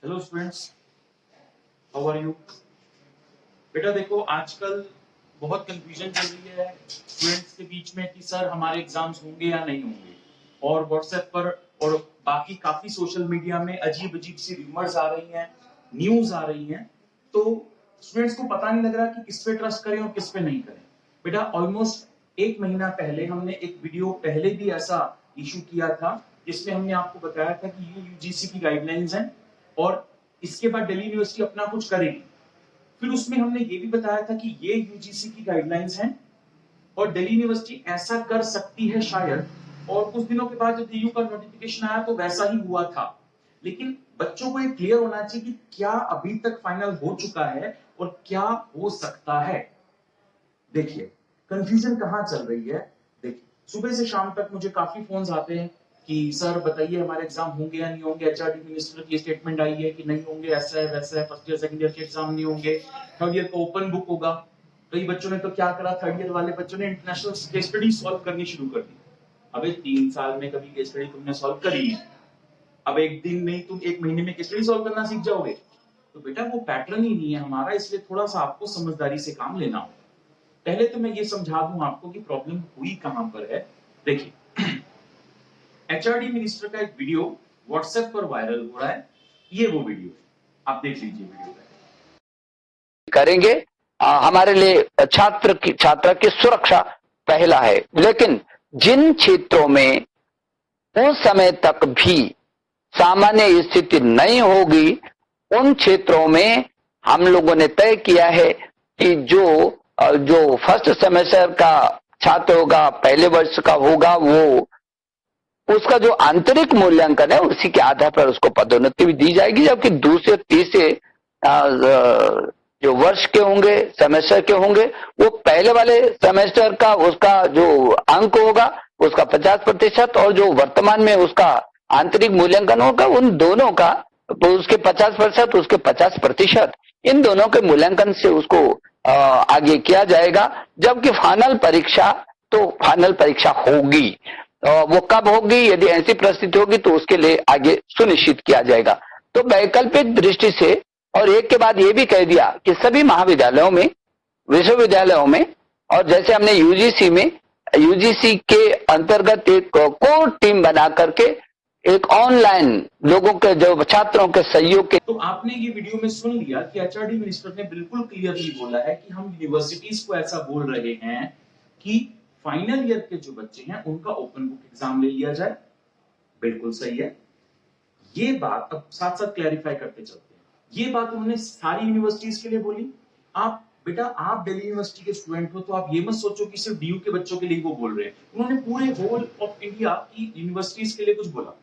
Hello students, how are you? बेटा देखो, आजकल बहुत कंफ्यूजन चल रही है स्टूडेंट्स के बीच में कि सर हमारे एग्जाम्स होंगे या नहीं होंगे। और व्हाट्सएप पर और बाकी काफी सोशल मीडिया में अजीब अजीब सी रूमर्स आ रही हैं, न्यूज आ रही हैं। तो स्टूडेंट्स को पता नहीं लग रहा कि किस पे ट्रस्ट करें और किस पे नहीं करें। बेटा ऑलमोस्ट एक महीना पहले हमने एक वीडियो पहले भी ऐसा इशू किया था, जिसमें हमने आपको बताया था कि ये यूजीसी की गाइडलाइंस हैं और इसके बाद दिल्ली यूनिवर्सिटी अपना कुछ करेगी। फिर उसमें हमने ये भी बताया था कि ये यूजीसी की गाइडलाइंस हैं और दिल्ली यूनिवर्सिटी ऐसा कर सकती है शायद। और कुछ दिनों के बाद जब डीयू का नोटिफिकेशन आया तो वैसा ही हुआ था। लेकिन बच्चों को ये क्लियर होना चाहिए कि क्या अभी तक फाइनल हो चुका है और क्या हो सकता है। देखिए कंफ्यूजन कहां चल रही है। देखिए सुबह से शाम तक मुझे काफी फोन्स आते हैं कि सर बताइए हमारे एग्जाम होंगे या नहीं होंगे, एचआरडी मिनिस्टर की स्टेटमेंट आई है कि नहीं होंगे, ऐसा है वैसा है, फर्स्ट ईयर सेकंड ईयर के एग्जाम नहीं होंगे, थर्ड ईयर को ओपन बुक होगा। कई बच्चों ने तो क्या करा, थर्ड ईयर वाले बच्चों ने इंटरनेशनल केस स्टडी सॉल्व करनी शुरू कर दी। अबे 3 साल में कभी केस स्टडी तुमने सॉल्व करी है? अब एक दिन में तुम एक महीने में केस स्टडी सॉल्व करना सीख जाओगे? तो बेटा वो पैटर्न ही नहीं है हमारा, इसलिए थोड़ा सा आपको समझदारी से काम लेना होगा। पहले तो मैं ये समझा दूं आपको कि प्रॉब्लम हुई कहां पर है। देखिए एचआरडी मिनिस्टर का एक वीडियो व्हाट्सएप पर वायरल हो रहा है। ये वो वीडियो है, आप देख लीजिए वीडियो करेंगे। हमारे लिए छात्र की सुरक्षा पहला है, लेकिन जिन क्षेत्रों में उस समय तक भी सामान्य स्थिति नहीं होगी, उन क्षेत्रों में हम लोगों ने तय किया है कि जो फर्स्ट सेमेस्टर का छात्र होगा, पहले वर्ष का होगा, वो उसका जो आंतरिक मूल्यांकन है उसी के आधार पर उसको पदोन्नति भी दी जाएगी। जबकि दूसरे तीसरे जो वर्ष के होंगे, सेमेस्टर के होंगे, वो पहले वाले सेमेस्टर का उसका जो अंक होगा उसका 50% और जो वर्तमान में उसका आंतरिक मूल्यांकन होगा उन दोनों का तो उसके 50%, उसके 50%, इन दोनों के मूल्यांकन से उसको आगे किया जाएगा। जबकि फाइनल परीक्षा होगी, वो कब होगी, यदि ऐसी परिस्थिति होगी तो उसके लिए आगे सुनिश्चित किया जाएगा। तो वैकल्पिक दृष्टि से और एक के बाद ये भी कह दिया कि सभी महाविद्यालयों में, विश्वविद्यालयों में, और जैसे हमने यूजीसी के अंतर्गत एक कोर टीम बना करके एक ऑनलाइन लोगों के जो छात्रों के सहयोग के। तो आपने ये वीडियो में सुन लिया कि एचआरडी मिनिस्टर ने बिल्कुल क्लियरली बोला है कि हम यूनिवर्सिटीज को ऐसा बोल रहे हैं कि फाइनल ईयर के जो बच्चे हैं उनका ओपन बुक एग्जाम ले लिया जाए। बिल्कुल सही है। ये बात अब साथ साथ क्लैरिफाई करते चलते हैं। ये बात उन्होंने सारी यूनिवर्सिटीज के लिए बोली। आप बेटा आप दिल्ली यूनिवर्सिटी के स्टूडेंट हो तो आप ये मत सोचो कि सिर्फ डीयू के बच्चों के लिए वो बोल रहे हैं। उन्होंने पूरे होल ऑफ इंडिया की यूनिवर्सिटीज के लिए कुछ बोला।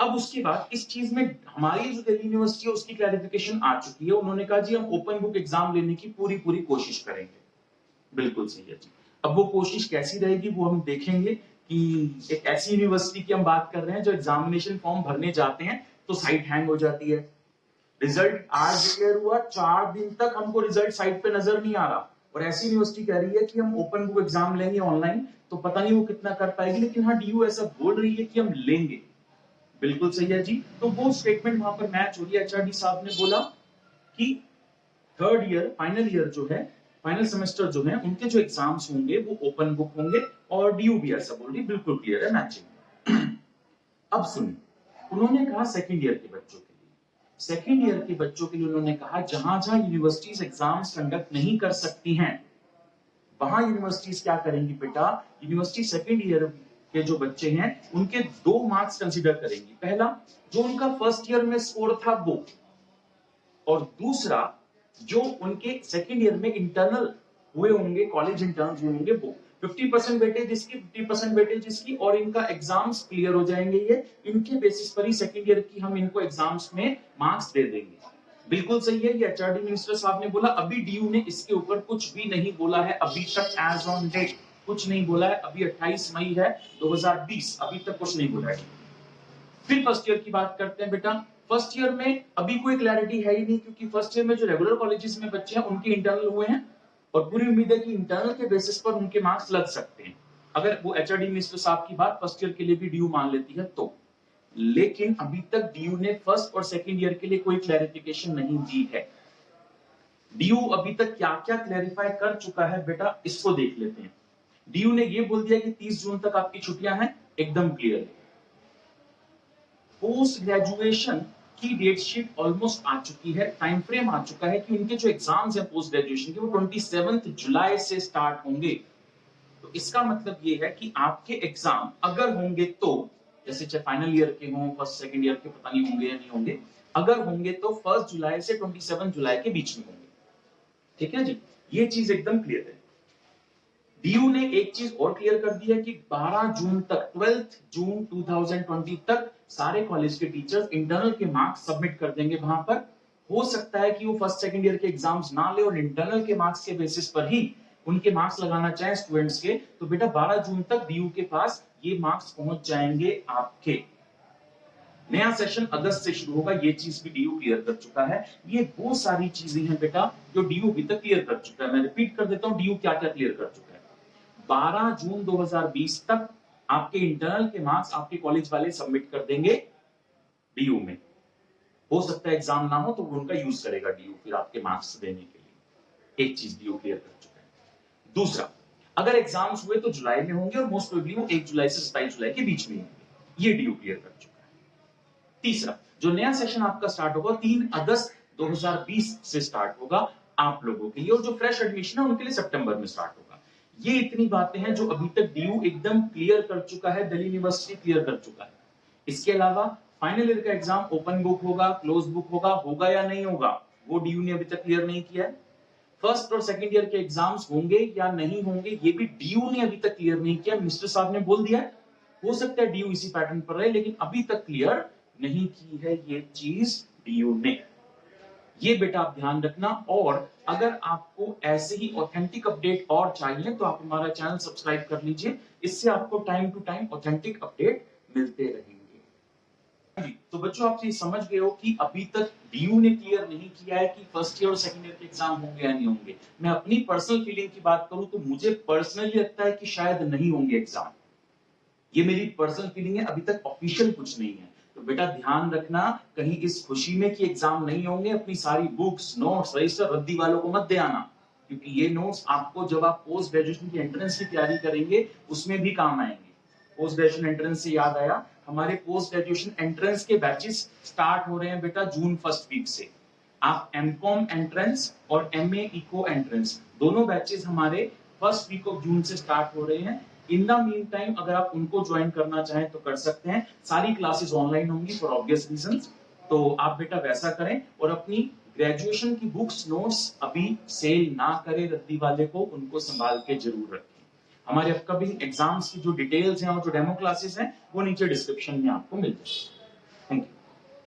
अब उसके बाद इस चीज में हमारी जो दिल्ली यूनिवर्सिटी है उसकी क्लैरिफिकेशन आ चुकी है। उन्होंने कहा जी हम ओपन बुक एग्जाम लेने की पूरी कोशिश करेंगे। बिल्कुल सही है जी। अब वो कोशिश कैसी रहेगी वो हम देखेंगे कि एक ऐसी यूनिवर्सिटी की हम बात कर रहे हैं जो एग्जामिनेशन फॉर्म भरने जाते हैं तो साइट हैंग हो जाती है। रिजल्ट आज डिक्लेयर हुआ, 4 दिन तक हमको रिजल्ट साइट पे नजर नहीं आ रहा और ऐसी यूनिवर्सिटी कह रही है कि हम ओपन बुक एग्जाम लेंगे ऑनलाइन। तो पता नहीं वो कितना कर पाएगी, लेकिन हाँ डीयू ऐसा बोल रही है कि हम लेंगे। बिल्कुल सही है जी। तो वो स्टेटमेंट वहां पर मैच हो रही है। एचआरडी साहब ने बोला कि थर्ड ईयर फाइनल ईयर जो है, फाइनल सेमेस्टर जो है, उनके जो एग्जाम्स होंगे वो ओपन बुक होंगे और डीयू भी ऐसा बोल रही, बिल्कुल क्लियर है, मैचिंग। अब सुनिए, उन्होंने कहा सेकंड ईयर के बच्चों के लिए, सेकंड ईयर के बच्चों के लिए उन्होंने कहा जहां जहां यूनिवर्सिटीज एग्जाम्स कंडक्ट नहीं कर सकती हैं वहां यूनिवर्सिटीज क्या करेंगी बेटा, यूनिवर्सिटी सेकंड ईयर के जो बच्चे हैं उनके 2 मार्क्स कंसीडर करेंगी। पहला जो उनका फर्स्ट ईयर में स्कोर था वो, और दूसरा जो उनके सेकंड ईयर में इंटरनल हुए होंगे, कॉलेज इंटर्न्स हुए होंगे वो। 50% वेटेज इसकी, 50% वेटेज इसकी, और इनका एग्जाम्स क्लियर हो जाएंगे। ये इनके बेसिस पर ही सेकंड ईयर की हम इनको एग्जाम्स में मार्क्स दे देंगे। बिल्कुल सही है। ये एचआरडी मिनिस्टर साहब ने बोला। अभी डीयू ने इसके ऊपर कुछ भी नहीं बोला है अभी तक, एज ऑन डेट कुछ नहीं बोला है। अभी 28 मई है 2020, अभी तक कुछ नहीं बोला है। फिर फर्स्ट ईयर की बात करते हैं बेटा। फर्स्ट ईयर में अभी कोई क्लैरिटी है ही नहीं, क्योंकि फर्स्ट ईयर में जो रेगुलर कॉलेजेस में बच्चे हैं उनके इंटरनल हुए हैं और पूरी उम्मीद है कि इंटरनल के बेसिस पर उनके मार्क्स लग सकते हैं, अगर वो एचआरडी मिनिस्टर साहब की बात फर्स्ट ईयर के लिए भी ड्यू मान लेती है तो। लेकिन अभी तक डीयू ने फर्स्ट और सेकंड ईयर के लिए कोई क्लैरिफिकेशन नहीं दी है। डीयू अभी तक क्या क्या क्लैरिफाई कर चुका है बेटा, इसको देख लेते हैं। डीयू ने ये बोल दिया कि 30 जून तक आपकी छुट्टियां हैं, एकदम क्लियर है। पोस्ट ग्रेजुएशन की डेट शीट ऑलमोस्ट आ चुकी है, टाइम फ्रेम आ चुका है कि उनके जो एग्जाम्स हैं पोस्ट ग्रेजुएशन के वो 27 जुलाई से स्टार्ट होंगे। तो इसका मतलब ये है कि आपके एग्जाम अगर होंगे तो, जैसे चाहे फाइनल ईयर के हों, फर्स्ट सेकंड ईयर के पता नहीं होंगे या नहीं होंगे, अगर होंगे तो 1 जुलाई से 27 जुलाई के बीच में होंगे। ठीक है जी, ये चीज एकदम क्लियर है। डीयू ने एक चीज और क्लियर कर दी है कि 12 जून तक, 12 जून 2020 तक सारे कॉलेज के टीचर्स इंटरनल के मार्क्स सबमिट कर देंगे वहां पर। हो सकता है कि वो फर्स्ट सेकंड ईयर के एग्जाम्स ना ले और इंटरनल के मार्क्स के बेसिस पर ही उनके मार्क्स लगाना चाहे स्टूडेंट्स के, तो बेटा 12 जून तक डीयू के पास ये मार्क्स पहुंच जाएंगे आपके। नया सेशन अगस्त से शुरू होगा, ये चीज भी डीयू क्लियर कर चुका है। ये वो सारी चीजें हैं बेटा जो डीयू अभी तक क्लियर कर चुका है। मैं रिपीट कर देता हूं डीयू क्या क्या क्लियर कर चुका है। 12 जून 2020 तक आपके इंटरनल के मार्क्स आपके कॉलेज वाले सबमिट कर देंगे डीयू में। हो सकता है एग्जाम ना हो तो वो उनका यूज करेगा डीयू फिर आपके मार्क्स देने के लिए। एक चीज डीयू क्लियर कर चुका है। दूसरा, अगर एग्जाम्स हुए तो जुलाई में होंगे और मोस्ट प्रोबेबली वो 1 जुलाई से 27 जुलाई के बीच में होंगे। ये डीयू क्लियर कर चुका है। तीसरा, जो नया सेशन आपका स्टार्ट होगा 3 अगस्त 2020 से स्टार्ट होगा आप लोगों के लिए, और जो फ्रेश एडमिशन है उनके लिए सितंबर में स्टार्ट होगा। ये इतनी बातें हैं जो अभी तक डीयू एकदम क्लियर कर चुका है, दिल्ली यूनिवर्सिटी क्लियर कर चुका है। इसके अलावा फाइनल ईयर का एग्जाम ओपन बुक होगा, क्लोज बुक होगा या नहीं होगा, वो डीयू ने अभी तक क्लियर नहीं किया है। फर्स्ट और सेकंड ईयर के एग्जाम्स होंगे या नहीं होंगे, ये भी डीयू ने अभी तक क्लियर नहीं किया। मिनिस्टर साहब ने बोल दिया है, हो सकता है डीयू इसी पैटर्न पर रहे, लेकिन अभी तक क्लियर नहीं की है ये चीज डीयू ने। ये बेटा आप ध्यान रखना। और अगर आपको ऐसे ही ऑथेंटिक अपडेट और चाहिए तो आप हमारा चैनल सब्सक्राइब कर लीजिए, इससे आपको time to time authentic update मिलते रहेंगे। तो बच्चों आप ये समझ गए हो कि अभी तक डीयू ने क्लियर नहीं किया है कि फर्स्ट ईयर और सेकंड ईयर के एग्जाम होंगे या नहीं होंगे। मैं अपनी पर्सनल फीलिंग की बात करूं तो मुझे पर्सनली लगता है कि शायद नहीं होंगे एग्जाम। ये मेरी पर्सनल फीलिंग है, अभी तक ऑफिशियल कुछ नहीं है। तो बेटा ध्यान रखना, कहीं इस खुशी में कि एग्जाम नहीं होंगे अपनी सारी बुक्स, नोट्स, रजिस्टर रद्दी वालों को मत दे आना, क्योंकि ये नोट्स आपको जब आप पोस्ट ग्रेजुएशन की एंट्रेंस की तैयारी करेंगे उसमें भी काम आएंगे। पोस्ट ग्रेजुएशन एंट्रेंस से याद आया, हमारे पोस्ट ग्रेजुएशन एंट्रेंस के बैचेस स्टार्ट हो रहे हैं बेटा जून फर्स्ट वीक से। आप एमकॉम एंट्रेंस और एमए इको एंट्रेंस दोनों बैचेस हमारे फर्स्ट वीक ऑफ जून से स्टार्ट हो रहे हैं। इन द मीन टाइम अगर आप उनको ज्वाइन करना चाहें तो कर सकते हैं। सारी क्लासेस ऑनलाइन होंगी फॉर ऑब्वियस रीजंस, तो आप बेटा वैसा करें। और अपनी ग्रेजुएशन की बुक्स, नोट्स अभी सेल ना करें रद्दी वाले को, उनको संभाल के जरूर रखें। हमारे अपकमिंग एग्जाम्स की जो डिटेल्स हैं और जो डेमो क्लासेस हैं वो नीचे डिस्क्रिप्शन में आपको मिल जाएगी। Thank you.